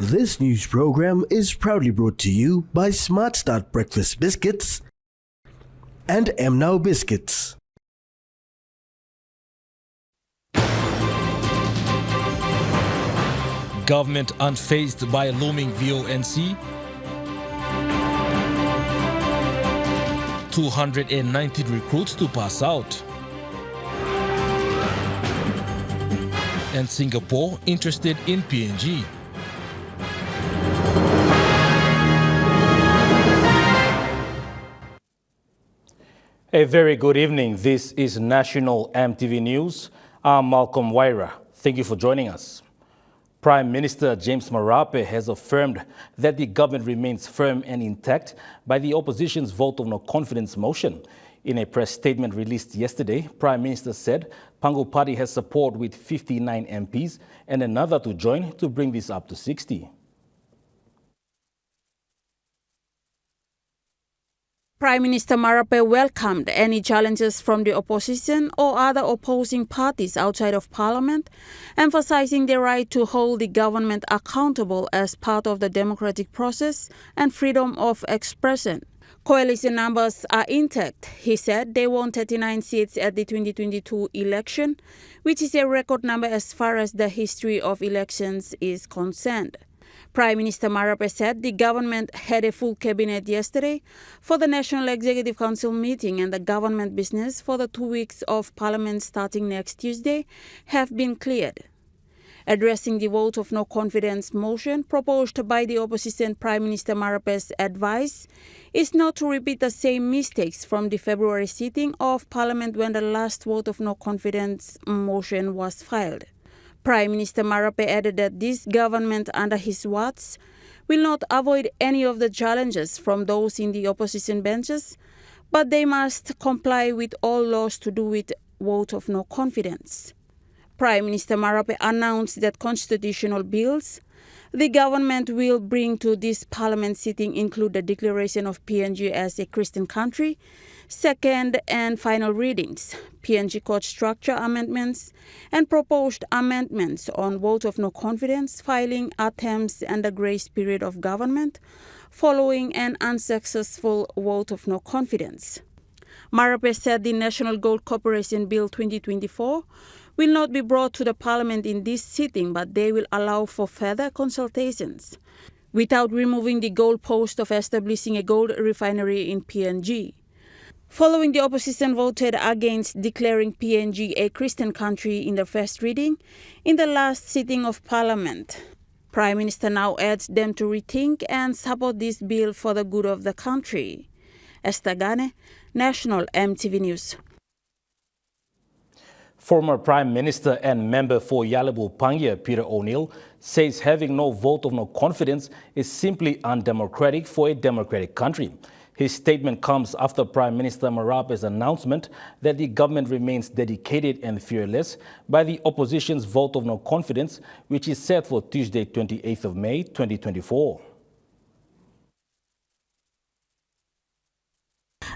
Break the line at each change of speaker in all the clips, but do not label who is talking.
This news program is proudly brought to you by Smart Start Breakfast Biscuits and MNow Biscuits.
Government unfazed by looming VONC. 290 recruits to pass out. And Singapore interested in PNG.
A very good evening. This is National EMTV News. I'm Malcolm Waira. Thank you for joining us. Prime Minister James Marape has affirmed that the government remains firm and intact by the opposition's vote of no confidence motion. In a press statement released yesterday, Prime Minister said Pangu Party has support with 59 MPs and another to join to bring this up to 60.
Prime Minister Marape welcomed any challenges from the opposition or other opposing parties outside of Parliament, emphasizing the right to hold the government accountable as part of the democratic process and freedom of expression. Coalition numbers are intact. He said they won 39 seats at the 2022 election, which is a record number as far as the history of elections is concerned. Prime Minister Marape said the government had a full cabinet yesterday for the National Executive Council meeting, and the government business for the 2 weeks of Parliament starting next Tuesday have been cleared. Addressing the vote of no confidence motion proposed by the opposition, Prime Minister Marape's advice is not to repeat the same mistakes from the February sitting of Parliament when the last vote of no confidence motion was filed. Prime Minister Marape added that this government under his watch will not avoid any of the challenges from those in the opposition benches, but they must comply with all laws to do with vote of no confidence. Prime Minister Marape announced that constitutional bills the government will bring to this parliament sitting include the declaration of PNG as a Christian country, second and final readings, PNG court structure amendments, and proposed amendments on vote of no confidence, filing attempts and the grace period of government following an unsuccessful vote of no confidence. Marape said the National Gold Corporation Bill 2024 will not be brought to the Parliament in this sitting, but they will allow for further consultations without removing the goalpost of establishing a gold refinery in PNG. Following the opposition voted against declaring PNG a Christian country in the first reading in the last sitting of Parliament, Prime Minister now urged them to rethink and support this bill for the good of the country. Esther Gane, National EMTV News.
Former Prime Minister and member for Yalabul Pangia, Peter O'Neill, says having no vote of no confidence is simply undemocratic for a democratic country. His statement comes after Prime Minister Marape's announcement that the government remains dedicated and fearless by the opposition's vote of no confidence, which is set for Tuesday, 28th of May, 2024.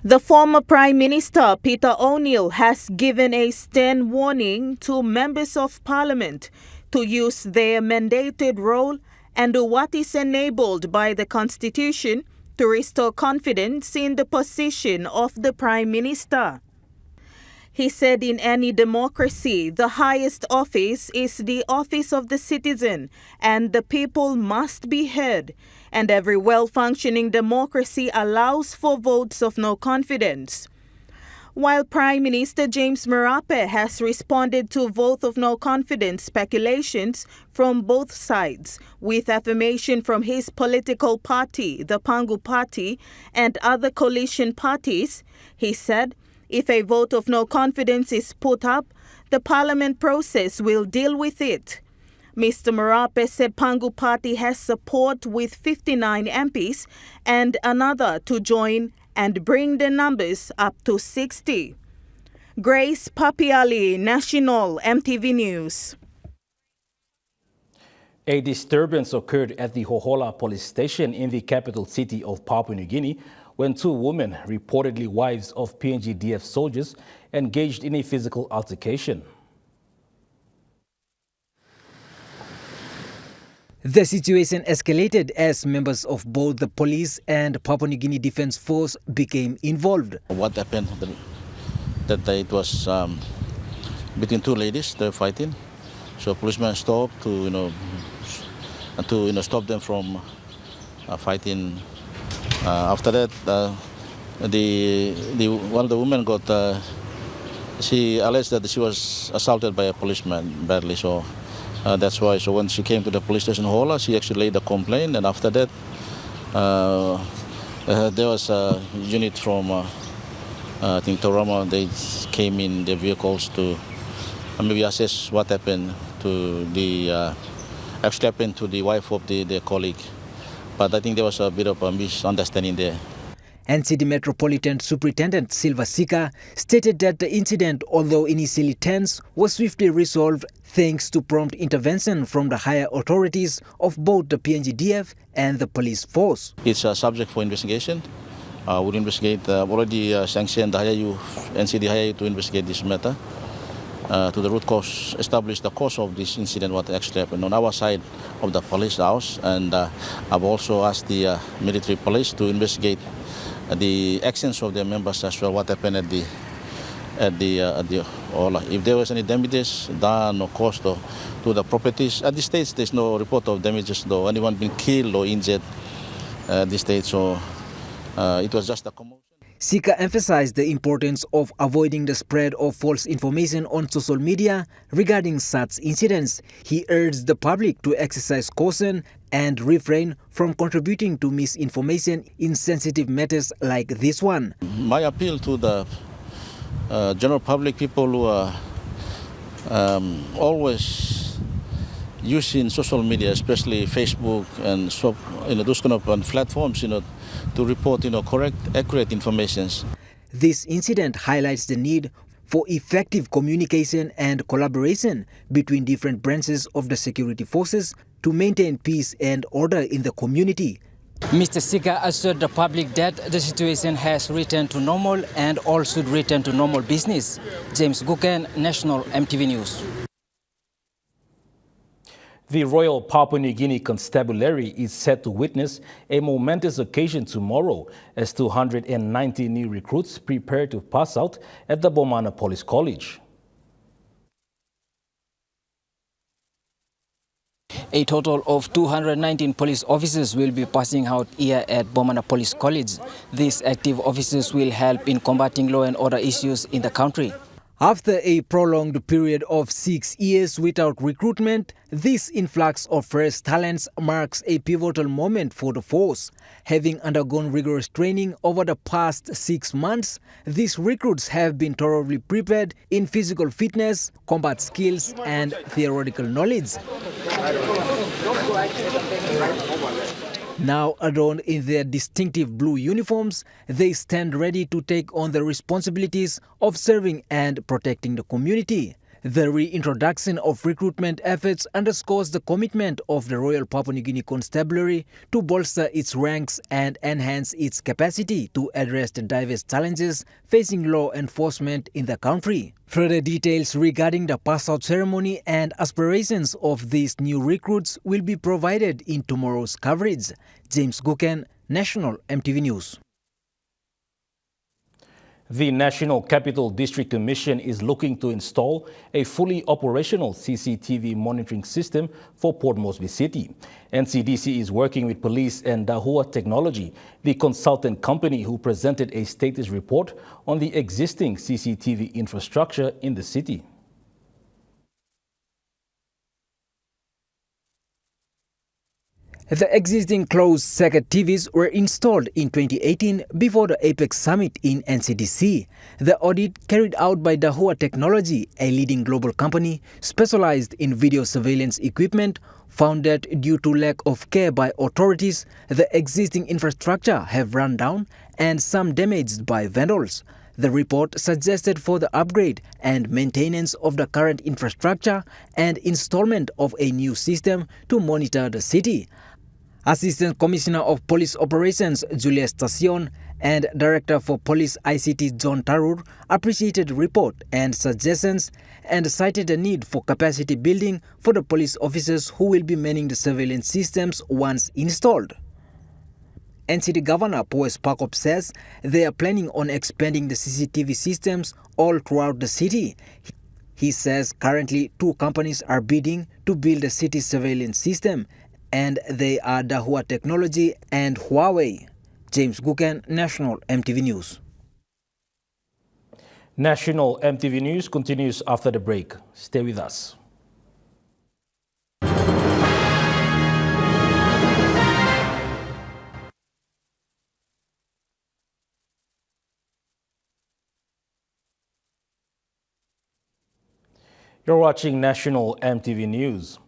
The former Prime Minister, Peter O'Neill, has given a stern warning to members of Parliament to use their mandated role and do what is enabled by the Constitution to restore confidence in the position of the Prime Minister. He said in any democracy, the highest office is the office of the citizen, and the people must be heard. And every well-functioning democracy allows for votes of no confidence. While Prime Minister James Marape has responded to vote of no confidence speculations from both sides, with affirmation from his political party, the Pangu Party, and other coalition parties, he said, if a vote of no confidence is put up, the parliament process will deal with it. Mr. Marape said Pangu Party has support with 59 MPs and another to join and bring the numbers up to 60. Grace Papiali, National EMTV News.
A disturbance occurred at the Hohola police station in the capital city of Papua New Guinea when two women, reportedly wives of PNG-DF soldiers, engaged in a physical altercation.
The situation escalated as members of both the police and Papua New Guinea Defence Force became involved.
What happened that day, it was between two ladies, they were fighting. So policemen stopped to stop them from fighting. After that, the one of the women got she alleged that she was assaulted by a policeman badly. So that's why. So when she came to the police station hall, she actually laid a complaint, and after that, there was a unit from I think Torama. They came in their vehicles to maybe assess what happened to the actually happened to the wife of their colleague. But I think there was a bit of a misunderstanding there.
NCD Metropolitan Superintendent Silva Sika stated that the incident, although initially tense, was swiftly resolved thanks to prompt intervention from the higher authorities of both the PNG-DF and the police force.
It's a subject for investigation. We'll investigate, already sanctioned the NCD Higher to investigate this matter to the root cause, establish the cause of this incident, what actually happened on our side of the police house. And I've also asked the military police to investigate the actions of their members as well, what happened at the Ola. If there was any damages done or caused to the properties. At this stage, there's no report of damages, though anyone been killed or injured at this stage. So it was just a commotion.
Sika emphasized the importance of avoiding the spread of false information on social media regarding such incidents. He urged the public to exercise caution and refrain from contributing to misinformation in sensitive matters like this one.
My appeal to the general public, people who are always using social media, especially Facebook and so, those kind of platforms, to report, correct, accurate information.
This incident highlights the need for effective communication and collaboration between different branches of the security forces to maintain peace and order in the community.
Mr. Sika assured the public that the situation has returned to normal and all should return to normal business. James Guken, National EMTV News.
The Royal Papua New Guinea Constabulary is set to witness a momentous occasion tomorrow as 290 new recruits prepare to pass out at the Bomana Police College.
A total of 219 police officers will be passing out here at Bomana Police College. These active officers will help in combating law and order issues in the country.
After a prolonged period of 6 years without recruitment, this influx of fresh talents marks a pivotal moment for the force. Having undergone rigorous training over the past 6 months, these recruits have been thoroughly prepared in physical fitness, combat skills, and theoretical knowledge. Now adorned in their distinctive blue uniforms, they stand ready to take on the responsibilities of serving and protecting the community. The reintroduction of recruitment efforts underscores the commitment of the Royal Papua New Guinea Constabulary to bolster its ranks and enhance its capacity to address the diverse challenges facing law enforcement in the country. Further details regarding the pass-out ceremony and aspirations of these new recruits will be provided in tomorrow's coverage. James Guken, National EMTV News.
The National Capital District Commission is looking to install a fully operational CCTV monitoring system for Port Moresby City. NCDC is working with police and Dahua Technology, the consultant company who presented a status report on the existing CCTV infrastructure in the city.
The existing closed-circuit TVs were installed in 2018 before the Apex Summit in NCDC. The audit carried out by Dahua Technology, a leading global company specialized in video surveillance equipment, found that due to lack of care by authorities, the existing infrastructure have run down and some damaged by vandals. The report suggested for the upgrade and maintenance of the current infrastructure and installment of a new system to monitor the city. Assistant Commissioner of Police Operations Julia Stacion and Director for Police ICT John Tarur appreciated the report and suggestions and cited a need for capacity building for the police officers who will be manning the surveillance systems once installed. NCT Governor Powes Pakop says they are planning on expanding the CCTV systems all throughout the city. He says currently 2 companies are bidding to build a city surveillance system, and they are Dahua Technology and Huawei. James Guken, National EMTV News.
National EMTV News continues after the break. Stay with us. You're watching National EMTV News.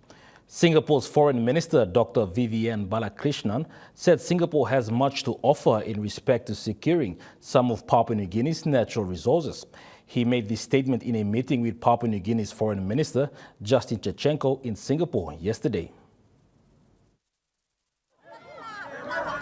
Singapore's Foreign Minister Dr. Vivian Balakrishnan said Singapore has much to offer in respect to securing some of Papua New Guinea's natural resources. He made this statement in a meeting with Papua New Guinea's Foreign Minister Justin Tshechenko in Singapore yesterday.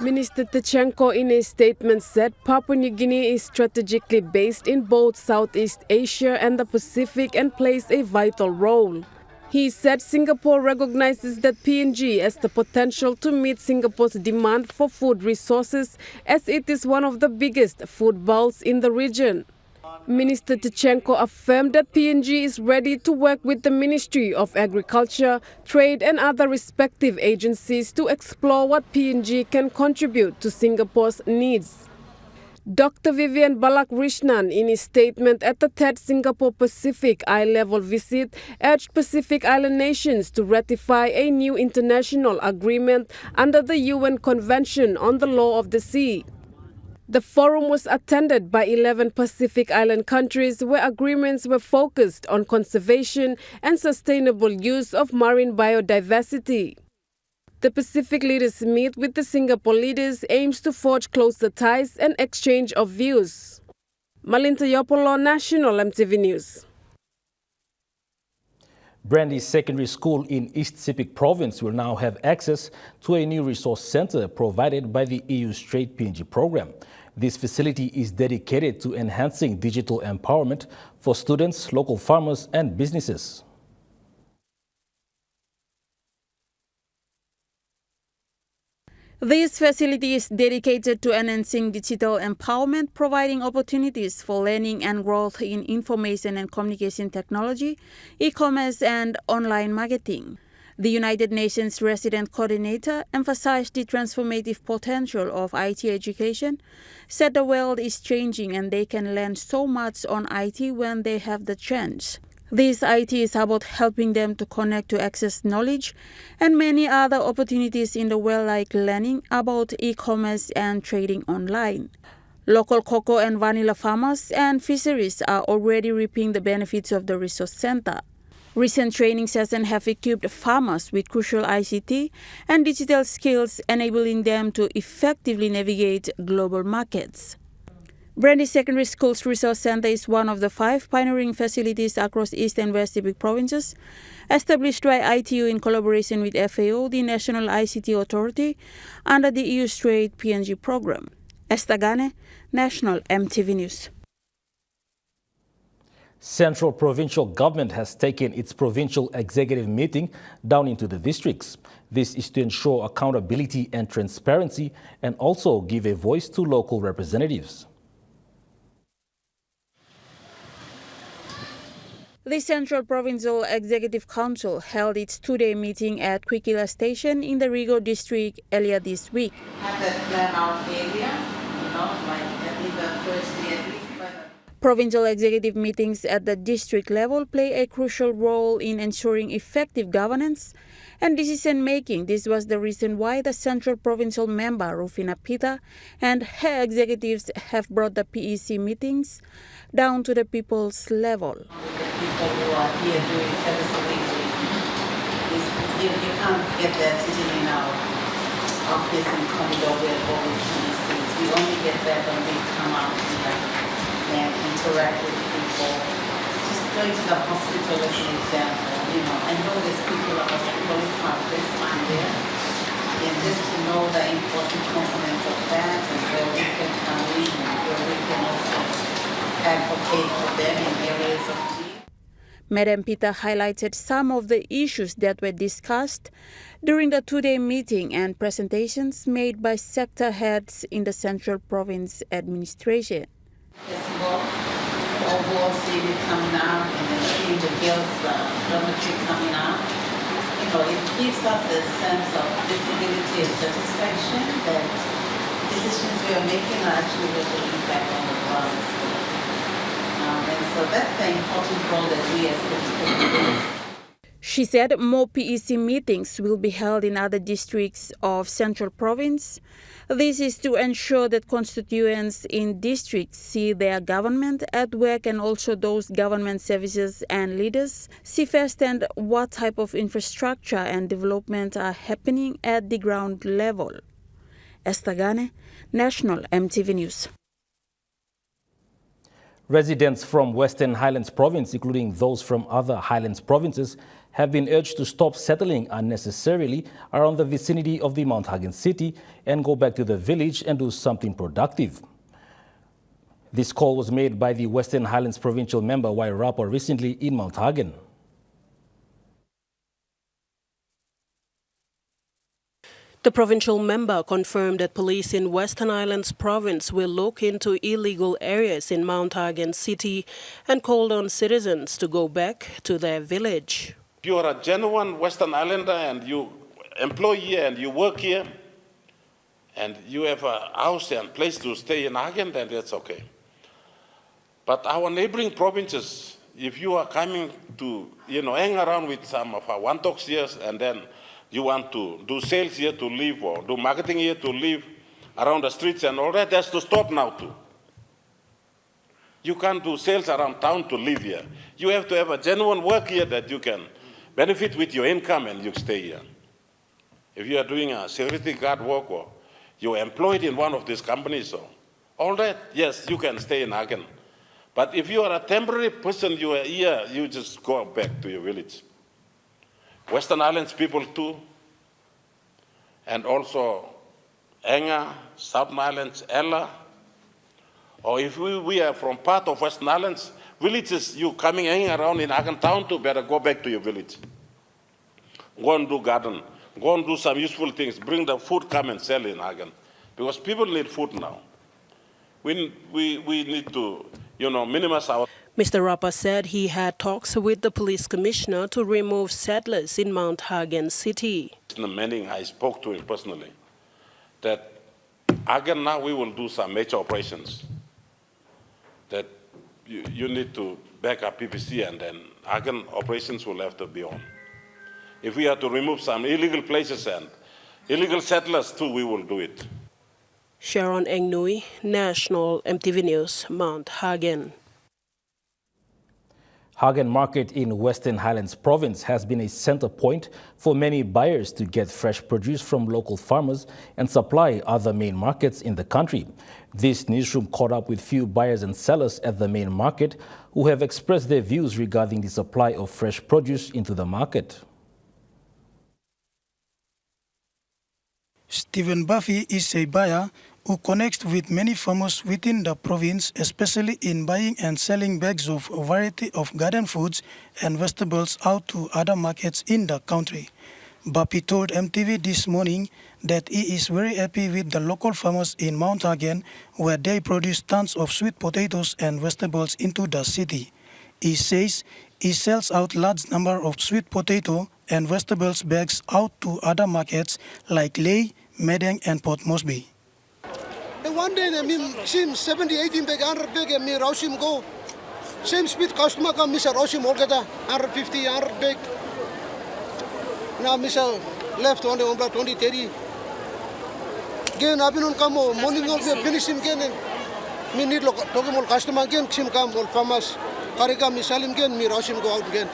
Minister Tshechenko in a statement said Papua New Guinea is strategically based in both Southeast Asia and the Pacific and plays a vital role. He said Singapore recognizes that PNG has the potential to meet Singapore's demand for food resources as it is one of the biggest food bowls in the region. Minister Tshechenko affirmed that PNG is ready to work with the Ministry of Agriculture, Trade and other respective agencies to explore what PNG can contribute to Singapore's needs. Dr. Vivian Balakrishnan, in his statement at the 3rd Singapore Pacific Eye-Level visit, urged Pacific Island nations to ratify a new international agreement under the UN Convention on the Law of the Sea. The forum was attended by 11 Pacific Island countries where agreements were focused on conservation and sustainable use of marine biodiversity. The Pacific leaders meet with the Singapore leaders aims to forge closer ties and exchange of views. Malinta Yopolo, National EMTV News.
Brandy Secondary School in East Sepik Province will now have access to a new resource center provided by the EU Straight PNG program. This facility is dedicated to enhancing digital empowerment for students, local farmers and businesses.
This facility is dedicated to enhancing digital empowerment, providing opportunities for learning and growth in information and communication technology, e-commerce and online marketing. The United Nations Resident Coordinator emphasized the transformative potential of IT education, said the world is changing and they can learn so much on IT when they have the chance. This IT is about helping them to connect to access knowledge and many other opportunities in the world like learning about e-commerce and trading online. Local cocoa and vanilla farmers and fisheries are already reaping the benefits of the resource center. Recent training sessions have equipped farmers with crucial ICT and digital skills, enabling them to effectively navigate global markets. Brandy Secondary School's Resource Center is one of the 5 pioneering facilities across East and West Sepik provinces, established by ITU in collaboration with FAO, the National ICT Authority, under the EU Straight PNG program. Estagane, National EMTV News.
Central Provincial Government has taken its provincial executive meeting down into the districts. This is to ensure accountability and transparency and also give a voice to local representatives.
The Central Provincial Executive Council held its 2-day meeting at Quikila Station in the Rigo district earlier this week. Provincial executive meetings at the district level play a crucial role in ensuring effective governance and decision-making. This was the reason why the Central Provincial member, Rufina Pita, and her executives have brought the PEC meetings down to the people's level.
People who are here doing service delivery, you can't get that sitting in our office in corridor where all the PECs. We only get that when we come out here and interact with people. Just going to the hospital as an example, I know there's people at hospital who have this time there, and just to know the important components of that and where we can come in and where we can also advocate for them in areas of need.
Madam Peter highlighted some of the issues that were discussed during the two-day meeting and presentations made by sector heads in the Central Province Administration.
Festival, the overall city coming out and then seeing the girls' dormitory coming out. You know, it gives us a sense of visibility and satisfaction that decisions we are making are actually making an impact on the province. And so that's the important role that we as political leaders.
She said more PEC meetings will be held in other districts of Central Province. This is to ensure that constituents in districts see their government at work and also those government services and leaders see firsthand what type of infrastructure and development are happening at the ground level. Esther Gane, National EMTV News.
Residents from Western Highlands Province, including those from other Highlands provinces, have been urged to stop settling unnecessarily around the vicinity of the Mount Hagen city and go back to the village and do something productive. This call was made by the Western Highlands Provincial member Wairapa recently in Mount Hagen.
The provincial member confirmed that police in Western Highlands Province will look into illegal areas in Mount Hagen city and called on citizens to go back to their village.
If you are a genuine Western Islander and you employ here and you work here and you have a house and place to stay in Hagen, then that's okay. But our neighboring provinces, if you are coming to, hang around with some of our one-talks here and then you want to do sales here to live or do marketing here to live around the streets and all that, that's to stop now too. You can't do sales around town to live here. You have to have a genuine work here that you can benefit with your income and you stay here. If you are doing a security guard work or you're employed in one of these companies or all that, yes, you can stay in Hagen. But if you are a temporary person, you are here, you just go back to your village. Western Islands people too, and also Enga, Southern Islands, Ella, or if we are from part of Western Islands, villages, you coming hanging around in Hagen town too, better go back to your village. Go and do garden, go and do some useful things, bring the food, come and sell in Hagen. Because people need food now. We need to, minimize our...
Mr. Rapa said he had talks with the police commissioner to remove settlers in Mount Hagen city.
Manning, I spoke to him personally, that Hagen now we will do some major operations, that you need to back up PPC and then Hagen operations will have to be on. If we have to remove some illegal places and illegal settlers too, we will do it.
Sharon Engnui, National EMTV News, Mount Hagen.
Hagen Market in Western Highlands Province has been a center point for many buyers to get fresh produce from local farmers and supply other main markets in the country. This newsroom caught up with few buyers and sellers at the main market who have expressed their views regarding the supply of fresh produce into the market.
Stephen Buffy is a buyer who connects with many farmers within the province, especially in buying and selling bags of a variety of garden foods and vegetables out to other markets in the country. Buffy told MTV this morning that he is very happy with the local farmers in Mount Hagen, where they produce tons of sweet potatoes and vegetables into the city. He says he sells out large number of sweet potato and vegetables bags out to other markets like Ley, Medang and Port Moresby.
One day, sim 70, 18 bag, 100 bag, and me Rausim go. Same speed customer come, Mr. Rausim Olgata, 150, 100 bag. Now, Mr. left on the 20, 30. Again, I've been on come, morning, I'll finish him again. Me need talking more customer again, Sim come, all farmers. Karika, me sell him again, me Rausim go out again.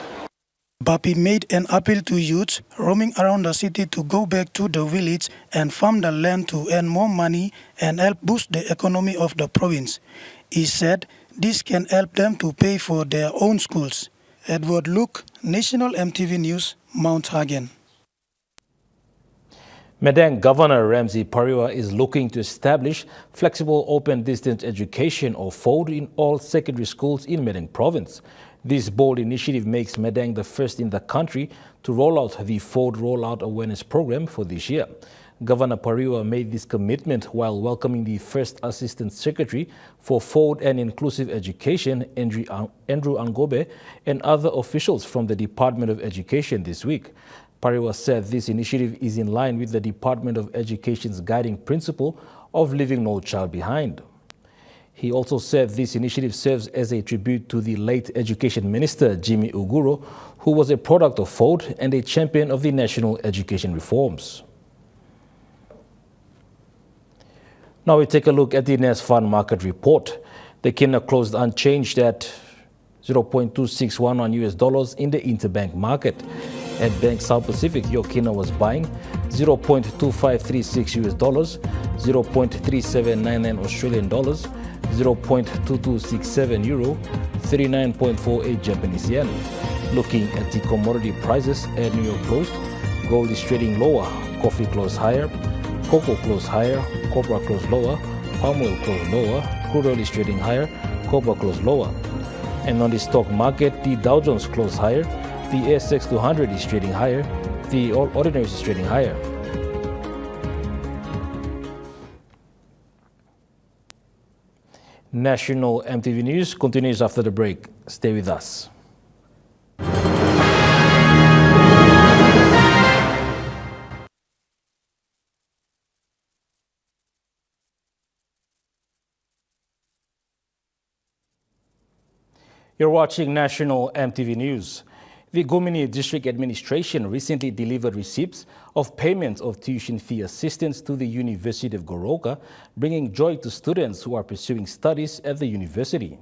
Bapi made an appeal to youths roaming around the city to go back to the village and farm the land to earn more money and help boost the economy of the province. He said this can help them to pay for their own schools. Edward Luke, National EMTV News, Mount Hagen.
Medang Governor Ramsey Pariwa is looking to establish flexible open distance education or FODE in all secondary schools in Medang Province. This bold initiative makes Madang the first in the country to roll out the Fold Rollout Awareness Program for this year. Governor Pariwa made this commitment while welcoming the First Assistant Secretary for Forward and Inclusive Education, Andrew Angobe, and other officials from the Department of Education this week. Pariwa said this initiative is in line with the Department of Education's guiding principle of leaving no child behind. He also said this initiative serves as a tribute to the late Education Minister, Jimmy Uguro, who was a product of Forward and a champion of the national education reforms. Now we take a look at the NES Fund Market Report. The kina closed unchanged at 0.261 US dollars in the interbank market. At Bank South Pacific, your kina was buying 0.2536 US dollars, 0.3799 Australian dollars, 0.2267 euro, 39.48 Japanese yen. Looking at the commodity prices at New York closed, gold is trading lower, coffee closed higher, cocoa closed higher, copra closed lower, palm oil closed lower, crude oil is trading higher, copper closed lower. And on the stock market, the Dow Jones closed higher, the ASX 200 is trading higher, the All Ordinaries is trading higher. National EMTV News continues after the break. Stay with us. You're watching National EMTV News. The Gomini District Administration recently delivered receipts of payments of tuition fee assistance to the University of Goroka, bringing joy to students who are pursuing studies at the university.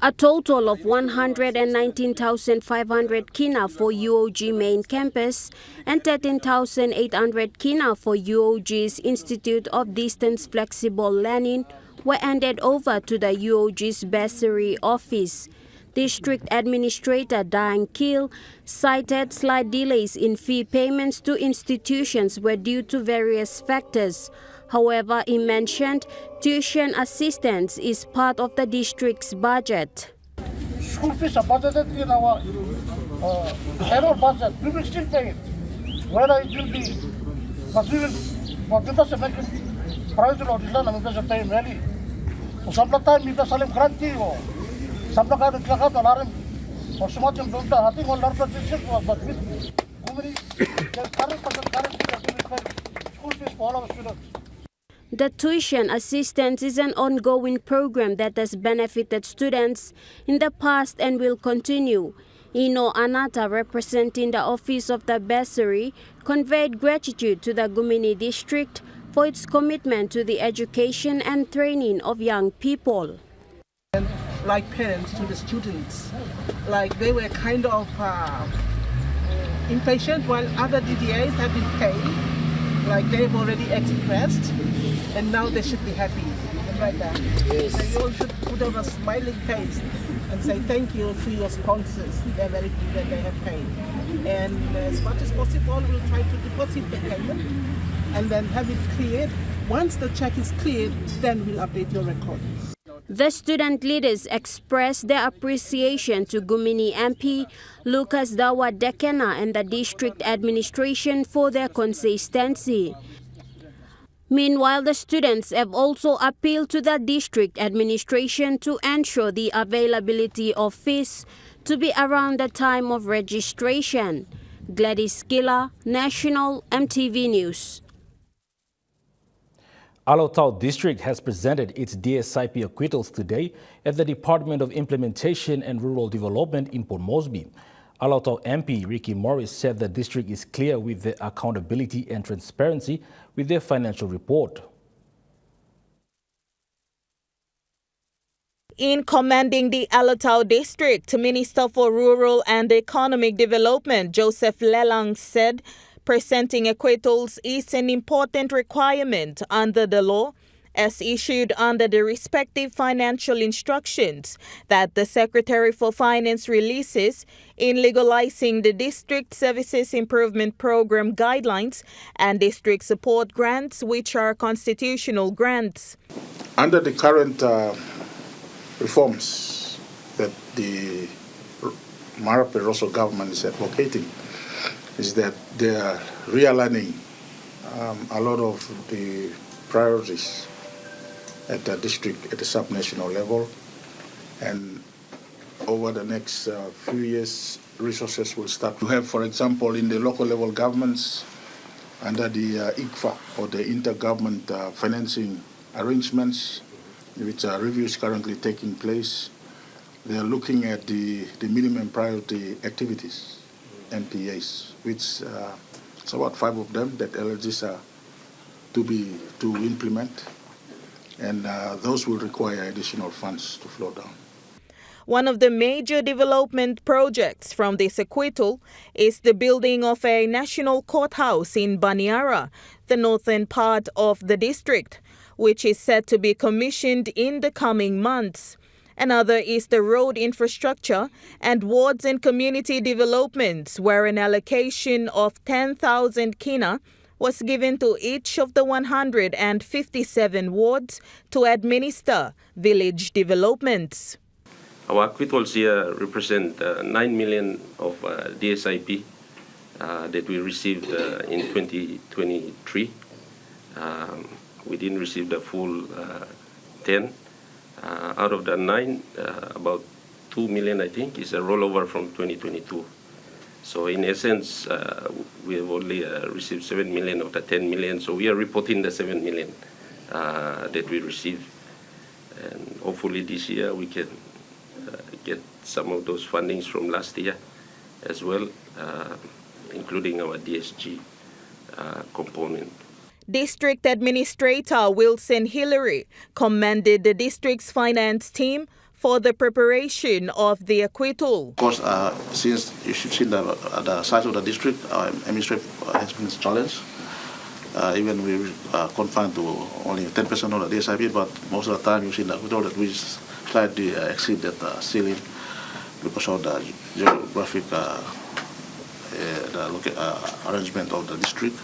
A total of 119,500 kina for UOG main campus and 13,800 kina for UOG's Institute of Distance Flexible Learning were handed over to the UOG's bursary office. District Administrator Diane Keel cited slight delays in fee payments to institutions were due to various factors. However, he mentioned tuition assistance is part of the district's budget.
School fees are budgeted in our annual budget. We will still pay it, whether it will be, but we will, but it doesn't make it priority or design, and it doesn't pay really. So some time we doesn't have granting or some kind of class alarm or so much of I think all our positions was, but with the current school fees for all our students.
The tuition assistance is an ongoing program that has benefited students in the past and will continue. Ino Anata, representing the office of the bursary, conveyed gratitude to the Gomini district for its commitment to the education and training of young people.
Like parents to the students, like they were kind of impatient while other DDAs have been paid, like they've already expressed, and now they should be happy. Right there. Yes. So you all should put on a smiling face and say thank you to your sponsors. They're very good that they have paid. And as much as possible, we'll try to deposit the payment and then have it cleared. Once the check is cleared, then we'll update your records.
The student leaders expressed their appreciation to Gomini MP Lucas Dawa Dekena and the district administration for their consistency. Meanwhile, the students have also appealed to the district administration to ensure the availability of fees to be around the time of registration. Gladys Kila, National EMTV News.
Alotau District has presented its DSIP acquittals today at the Department of Implementation and Rural Development in Port Moresby. Alotau MP Ricky Morris said the district is clear with their accountability and transparency with their financial report.
In commending the Alotau district, Minister for Rural and Economic Development Joseph Lelang said presenting acquittals is an important requirement under the law as issued under the respective financial instructions that the Secretary for Finance releases in legalizing the District Services Improvement Program guidelines and district support grants, which are constitutional grants.
Under the current reforms that the Marape-Rosso government is advocating is that they are realigning a lot of the priorities at the district, at the sub-national level, and over the next few years, resources will start to have, for example, in the local level governments, under the ICFA, or the intergovernment financing arrangements, which review is currently taking place. They are looking at the minimum priority activities, MPAs, which it's about 5 of them that LLGs are to implement, and those will require additional funds to flow down.
One of the major development projects from this acquittal is the building of a national courthouse in Baniara, the northern part of the district, which is set to be commissioned in the coming months. Another is the road infrastructure and wards and community developments, where an allocation of 10,000 kina was given to each of the 157 wards to administer village developments.
Our acquittals here represent 9 million of DSIP that we received in 2023. We didn't receive the full 10. Out of the 9, about 2 million, I think, is a rollover from 2022. So in essence, we have only received 7 million of the 10 million. So we are reporting the 7 million that we received. And hopefully this year we can get some of those fundings from last year as well, including our DSG component.
District Administrator Wilson Hillary commended the district's finance team for the preparation of the acquittal.
Of course, since you should see the size of the district, our administrative has been challenged. Even we confined to only 10% of the DSIP, but most of the time you see the acquittal that we slightly exceed that ceiling because of the geographic arrangement of the district,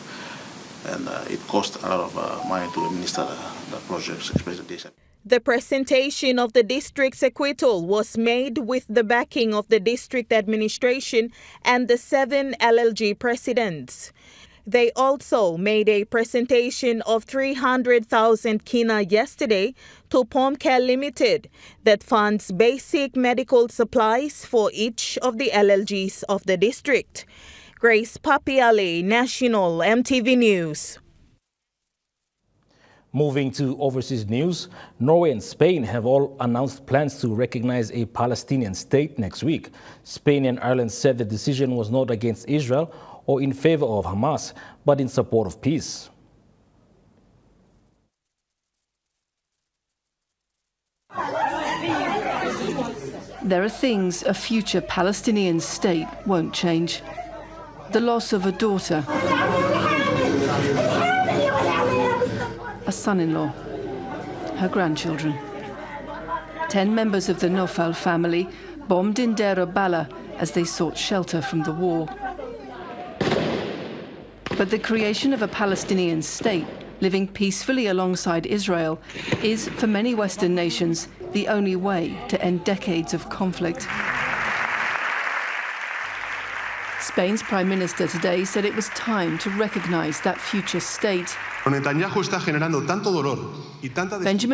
and it costs a lot of money to administer the projects, especially the DSIP.
The presentation of the district's acquittal was made with the backing of the district administration and the 7 LLG presidents. They also made a presentation of 300,000 kina yesterday to POMCare Limited that funds basic medical supplies for each of the LLGs of the district. Grace Papiale, National EMTV News.
Moving to overseas news, Norway and Spain have all announced plans to recognize a Palestinian state next week. Spain and Ireland said the decision was not against Israel or in favor of Hamas, but in support of peace.
There are things a future Palestinian state won't change. The loss of a daughter, a son-in-law, her grandchildren. 10 members of the Nofal family bombed in Deir al-Balah as they sought shelter from the war. But the creation of a Palestinian state living peacefully alongside Israel is, for many Western nations, the only way to end decades of conflict. Spain's Prime Minister today said it was time to recognize that future state. Benjamin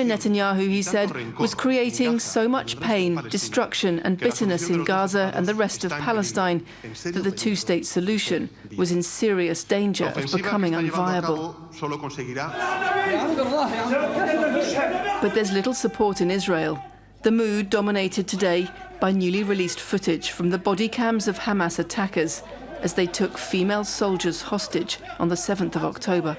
Netanyahu, he said, was creating so much pain, destruction and bitterness in Gaza and the rest of Palestine that the two-state solution was in serious danger of becoming unviable. But there's little support in Israel. The mood dominated today by newly released footage from the body cams of Hamas attackers as they took female soldiers hostage on the 7th of October.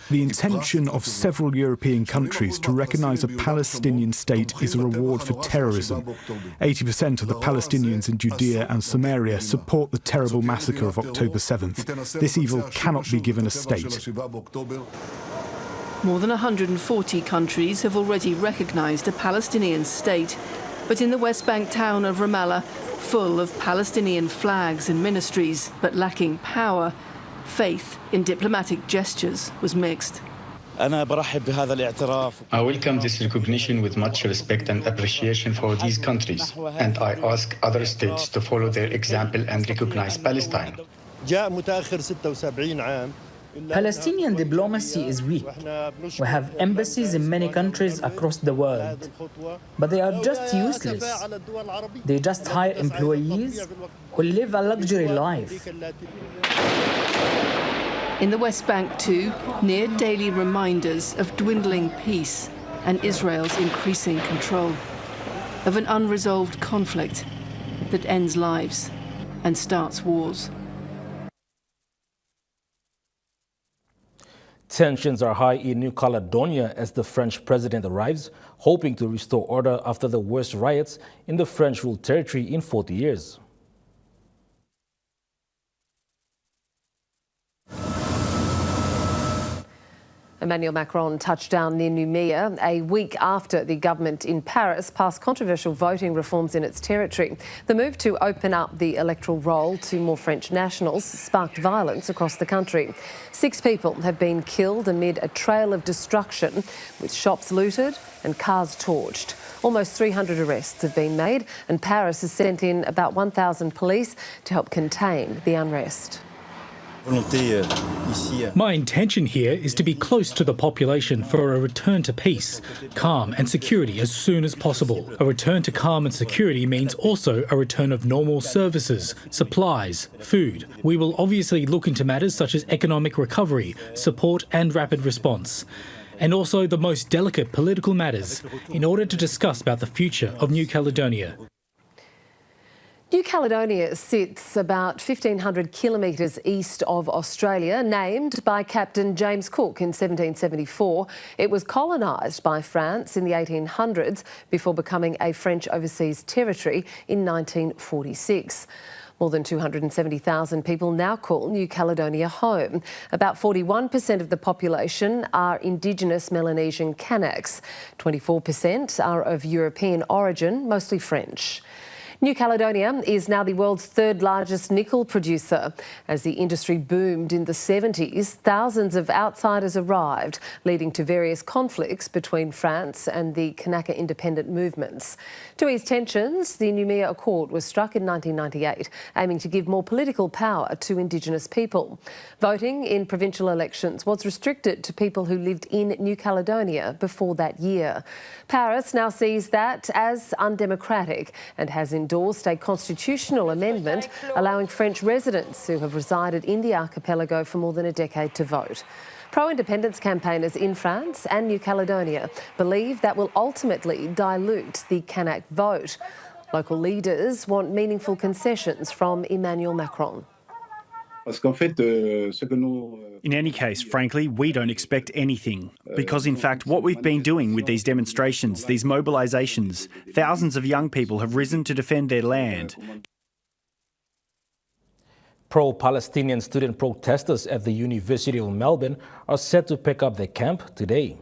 The intention of several European countries to recognize a Palestinian state is a reward for terrorism. 80% of the Palestinians in Judea and Samaria support the terrible massacre of October 7th. This evil cannot be given a state.
More than 140 countries have already recognized a Palestinian state, but in the West Bank town of Ramallah, full of Palestinian flags and ministries, but lacking power, faith in diplomatic gestures was mixed.
I welcome this recognition with much respect and appreciation for these countries, and I ask other states to follow their example and recognize Palestine.
Palestinian diplomacy is weak. We have embassies in many countries across the world, but they are just useless. They just hire employees who live a luxury life.
In the West Bank too, near daily reminders of dwindling peace and Israel's increasing control, of an unresolved conflict that ends lives and starts wars.
Tensions are high in New Caledonia as the French president arrives, hoping to restore order after the worst riots in the French-ruled territory in 40 years.
Emmanuel Macron touched down near Nouméa a week after the government in Paris passed controversial voting reforms in its territory. The move to open up the electoral roll to more French nationals sparked violence across the country. 6 people have been killed amid a trail of destruction, with shops looted and cars torched. Almost 300 arrests have been made, and Paris has sent in about 1,000 police to help contain the unrest.
My intention here is to be close to the population for a return to peace, calm and security as soon as possible. A return to calm and security means also a return of normal services, supplies, food. We will obviously look into matters such as economic recovery, support and rapid response, and also the most delicate political matters in order to discuss about the future of New Caledonia.
New Caledonia sits about 1,500 kilometres east of Australia, named by Captain James Cook in 1774. It was colonised by France in the 1800s before becoming a French overseas territory in 1946. More than 270,000 people now call New Caledonia home. About 41% of the population are Indigenous Melanesian Kanaks. 24% are of European origin, mostly French. New Caledonia is now the world's 3rd largest nickel producer. As the industry boomed in the 70s, thousands of outsiders arrived, leading to various conflicts between France and the Kanaka independent movements. To ease tensions, the Nouméa Accord was struck in 1998, aiming to give more political power to Indigenous people. Voting in provincial elections was restricted to people who lived in New Caledonia before that year. Paris now sees that as undemocratic and has endorsed a constitutional amendment allowing French residents who have resided in the archipelago for more than a decade to vote. Pro-independence campaigners in France and New Caledonia believe that will ultimately dilute the Kanak vote. Local leaders want meaningful concessions from Emmanuel Macron.
In any case, frankly, we don't expect anything. Because, in fact, what we've been doing with these demonstrations, these mobilisations, thousands of young people have risen to defend their land.
Pro-Palestinian student protesters at the University of Melbourne are set to pick up their camp today.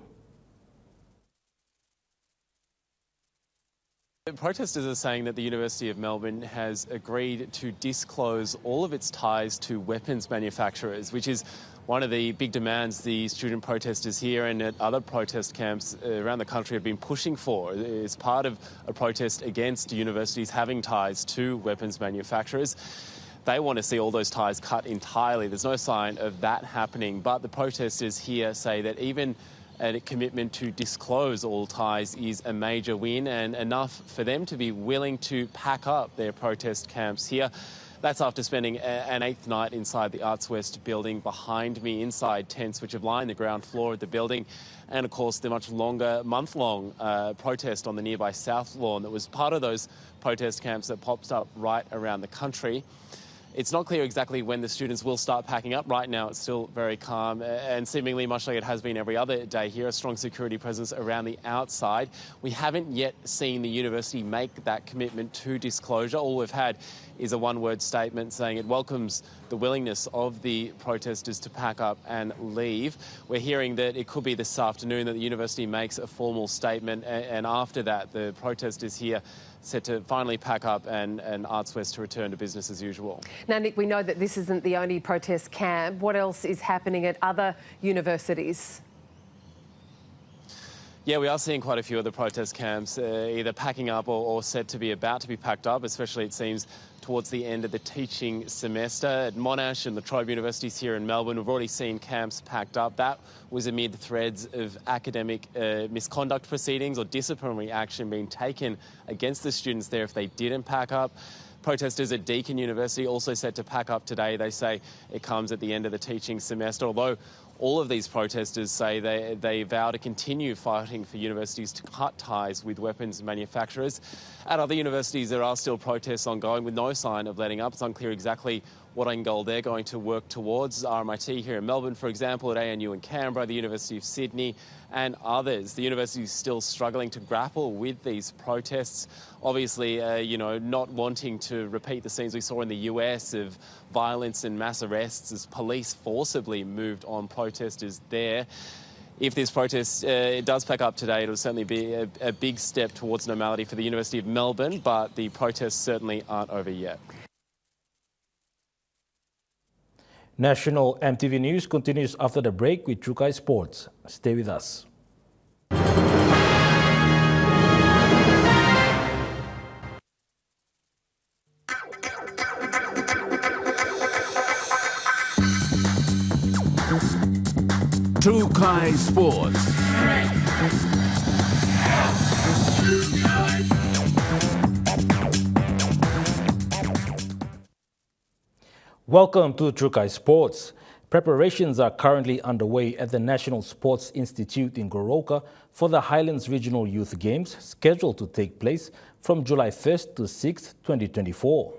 The protesters are saying that the University of Melbourne has agreed to disclose all of its ties to weapons manufacturers, which is one of the big demands the student protesters here and at other protest camps around the country have been pushing for. It's part of a protest against universities having ties to weapons manufacturers. They want to see all those ties cut entirely. There's no sign of that happening, but the protesters here say that even a commitment to disclose all ties is a major win and enough for them to be willing to pack up their protest camps here. That's after spending an 8th night inside the Arts West building behind me, inside tents which have lined the ground floor of the building, and of course the much longer, month-long protest on the nearby South Lawn that was part of those protest camps that popped up right around the country. It's not clear exactly when the students will start packing up. Right now it's still very calm and seemingly much like it has been every other day here, a strong security presence around the outside. We haven't yet seen the university make that commitment to disclosure. All we've had is a one-word statement saying it welcomes the willingness of the protesters to pack up and leave. We're hearing that it could be this afternoon that the university makes a formal statement, and after that the protesters here set to finally pack up and Arts West to return to business as usual.
Now, Nick, we know that this isn't the only protest camp. What else is happening at other universities?
Yeah, we are seeing quite a few of the protest camps either packing up or set to be about to be packed up, especially it seems towards the end of the teaching semester. At Monash and the Tribe Universities here in Melbourne, we've already seen camps packed up. That was amid threads of academic misconduct proceedings or disciplinary action being taken against the students there if they didn't pack up. Protesters at Deakin University also set to pack up today. They say it comes at the end of the teaching semester, although all of these protesters say they vow to continue fighting for universities to cut ties with weapons manufacturers. At other universities, there are still protests ongoing with no sign of letting up. It's unclear exactly what end goal they're going to work towards. RMIT here in Melbourne, for example, at ANU in Canberra, the University of Sydney and others. The university is still struggling to grapple with these protests. Obviously, not wanting to repeat the scenes we saw in the US of violence and mass arrests as police forcibly moved on protesters there. If this protest does pack up today, it'll certainly be a big step towards normality for the University of Melbourne, but the protests certainly aren't over yet.
National EMTV News continues after the break with THURDAY Sports. Stay with us.
THURDAY Sports.
Welcome to THURDAY Sports. Preparations are currently underway at the National Sports Institute in Goroka for the Highlands Regional Youth Games, scheduled to take place from July 1st to 6th, 2024.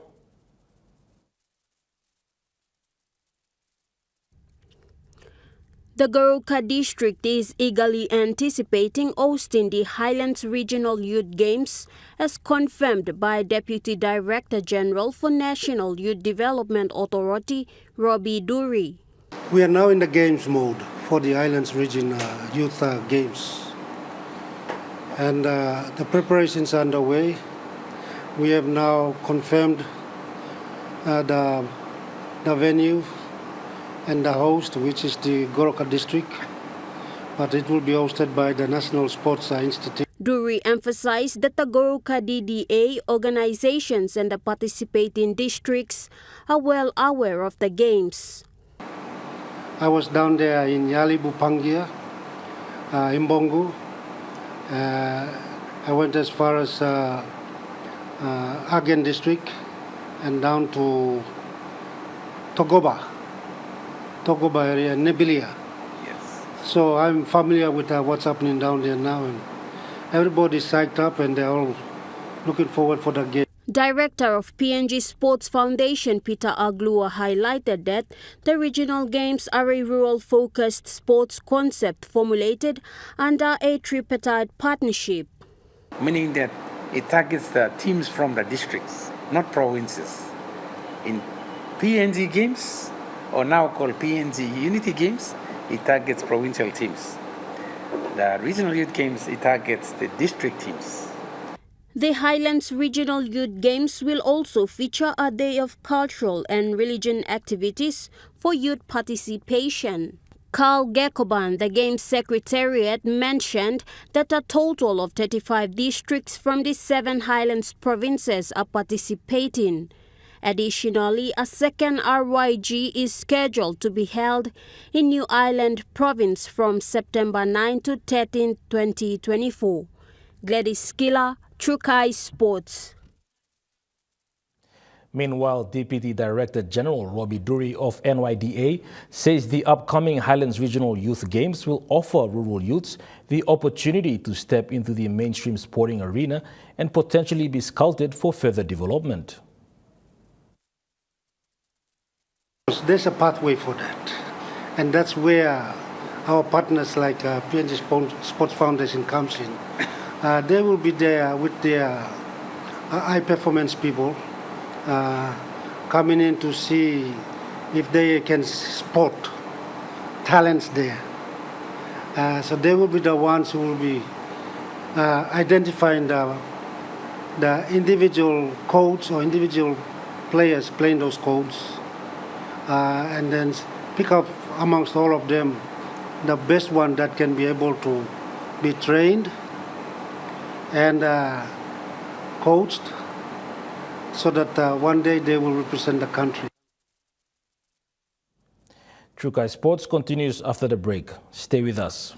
The Goroka district is eagerly anticipating hosting the Highlands Regional Youth Games, as confirmed by Deputy Director General for National Youth Development Authority, Robbie Dury.
We are now in the games mode for the Highlands Region Youth Games. And the preparations are underway. We have now confirmed the venue and the host, which is the Goroka district, but it will be hosted by the National Sports Institute.
Dury emphasized that the Goroka DDA organizations and the participating districts are well aware of the games.
I was down there in Yali Bupangia, Imbongu. I went as far as Agen district and down to Togoba area, Nebilia. Yes. So I'm familiar with what's happening down there now, and everybody's psyched up and they're all looking forward for the game.
Director of PNG Sports Foundation, Peter Aglua, highlighted that the regional games are a rural-focused sports concept formulated under a tripartite partnership.
Meaning that it targets the teams from the districts, not provinces. In PNG games, or now called PNG Unity Games, it targets provincial teams. The regional youth games, it targets the district teams.
The Highlands Regional Youth Games will also feature a day of cultural and religion activities for youth participation. Carl Gekoban, the Games Secretariat, mentioned that a total of 35 districts from the 7 Highlands provinces are participating. Additionally, a second RYG is scheduled to be held in New Ireland Province from September 9 to 13, 2024. Gladys Skilla, THURDAY Sports.
Meanwhile, Deputy Director General Robbie Dury of NYDA says the upcoming Highlands Regional Youth Games will offer rural youths the opportunity to step into the mainstream sporting arena and potentially be scouted for further development.
There's a pathway for that, and that's where our partners like PNG Sports Foundation comes in. They will be there with their high performance people coming in to see if they can spot talents there. So they will be the ones who will be identifying the individual codes or individual players playing those codes. And then pick up amongst all of them the best one that can be able to be trained and coached so that one day they will represent the country.
Trukai Sports continues after the break. Stay with us.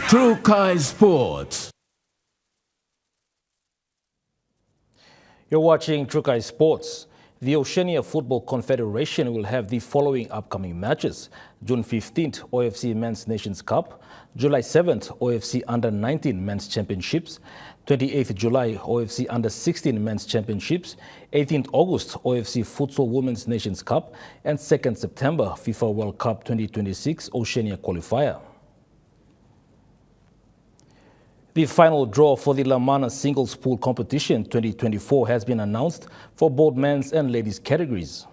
Trukai Sports.
You're watching Trukai Sports. The Oceania Football Confederation will have the following upcoming matches. June 15th, OFC Men's Nations Cup. July 7th, OFC Under-19 Men's Championships. 28th July, OFC Under-16 Men's Championships. 18th August, OFC Futsal Women's Nations Cup. And 2nd September, FIFA World Cup 2026 Oceania Qualifier. The final draw for the La Mana Singles Pool Competition 2024 has been announced for both men's and ladies' categories.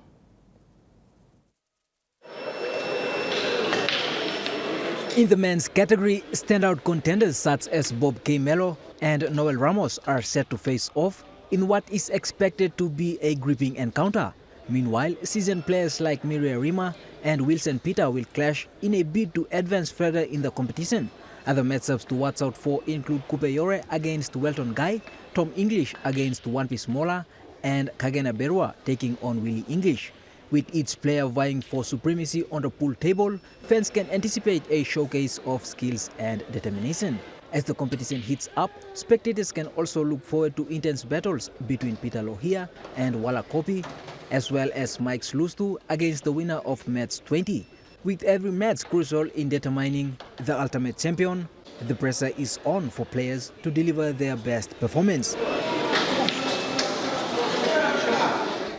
In the men's category, standout contenders such as Bob K. Melo and Noel Ramos are set to face off in what is expected to be a gripping encounter. Meanwhile, seasoned players like Miria Rima and Wilson Peter will clash in a bid to advance further in the competition. Other matchups to watch out for include Kupe Yore against Welton Guy, Tom English against One Piece Mola, and Kagena Berua taking on Willie English. With each player vying for supremacy on the pool table, fans can anticipate a showcase of skills and determination. As the competition heats up, spectators can also look forward to intense battles between Peter Lohia and Wala Kopi, as well as Mike Slustu against the winner of match 20. With every match crucial in determining the ultimate champion, the pressure is on for players to deliver their best performance.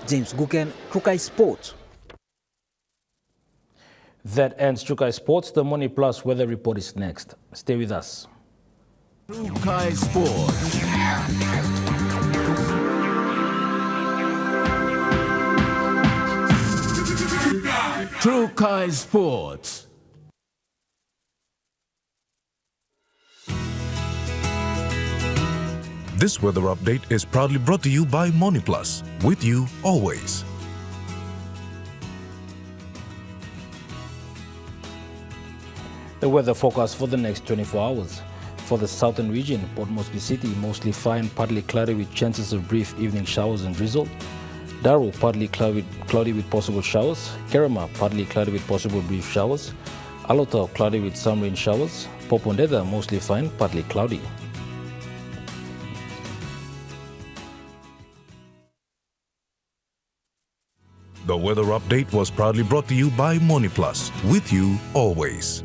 James Guken, Trukai Sports.
That ends Trukai Sports. The Money Plus weather report is next. Stay with us.
Trukai Sports. Trukai Sports.
This weather update is proudly brought to you by MoneyPlus, with you always.
The weather forecast for the next 24 hours. For the southern region, Port Moresby City, mostly fine, partly cloudy with chances of brief evening showers and drizzle. Darul, partly cloudy with possible showers. Kerema, partly cloudy with possible brief showers. Alotau, cloudy with some rain showers. Popondetta, mostly fine, partly cloudy.
The weather update was proudly brought to you by MoneyPlus, with you always.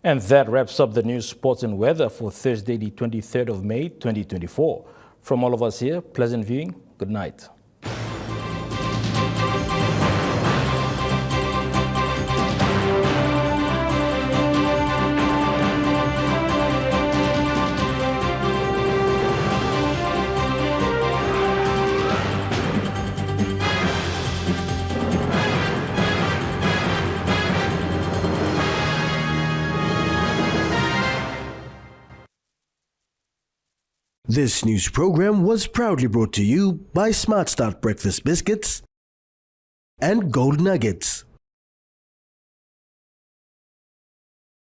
And that wraps up the news, sports and weather for Thursday, the 23rd of May, 2024. From all of us here, pleasant viewing. Good night.
This news program was proudly brought to you by Smart Start Breakfast Biscuits and Gold Nuggets.